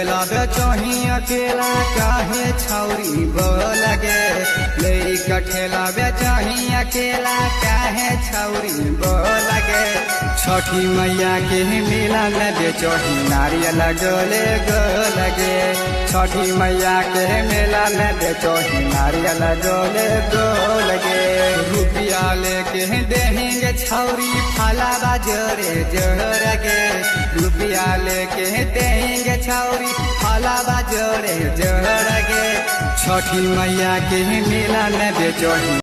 ठेला बेचही अकेला काहे छौरी बोल गे। लइका ठेला बेचही अकेला काहे छौरी बोल गे। छठी मैया के मेला में बेचही नारियल गोले गोल गे। छठी मैया के मेला में बेचही नारियल गोले गोल गे। रुपया लेके देंगे छौरी फलावा जोरे जोर गे। रुपया लेके देंगे छौरी फलावा जोरे जोर गे। छठी मैया के मेला में बेचही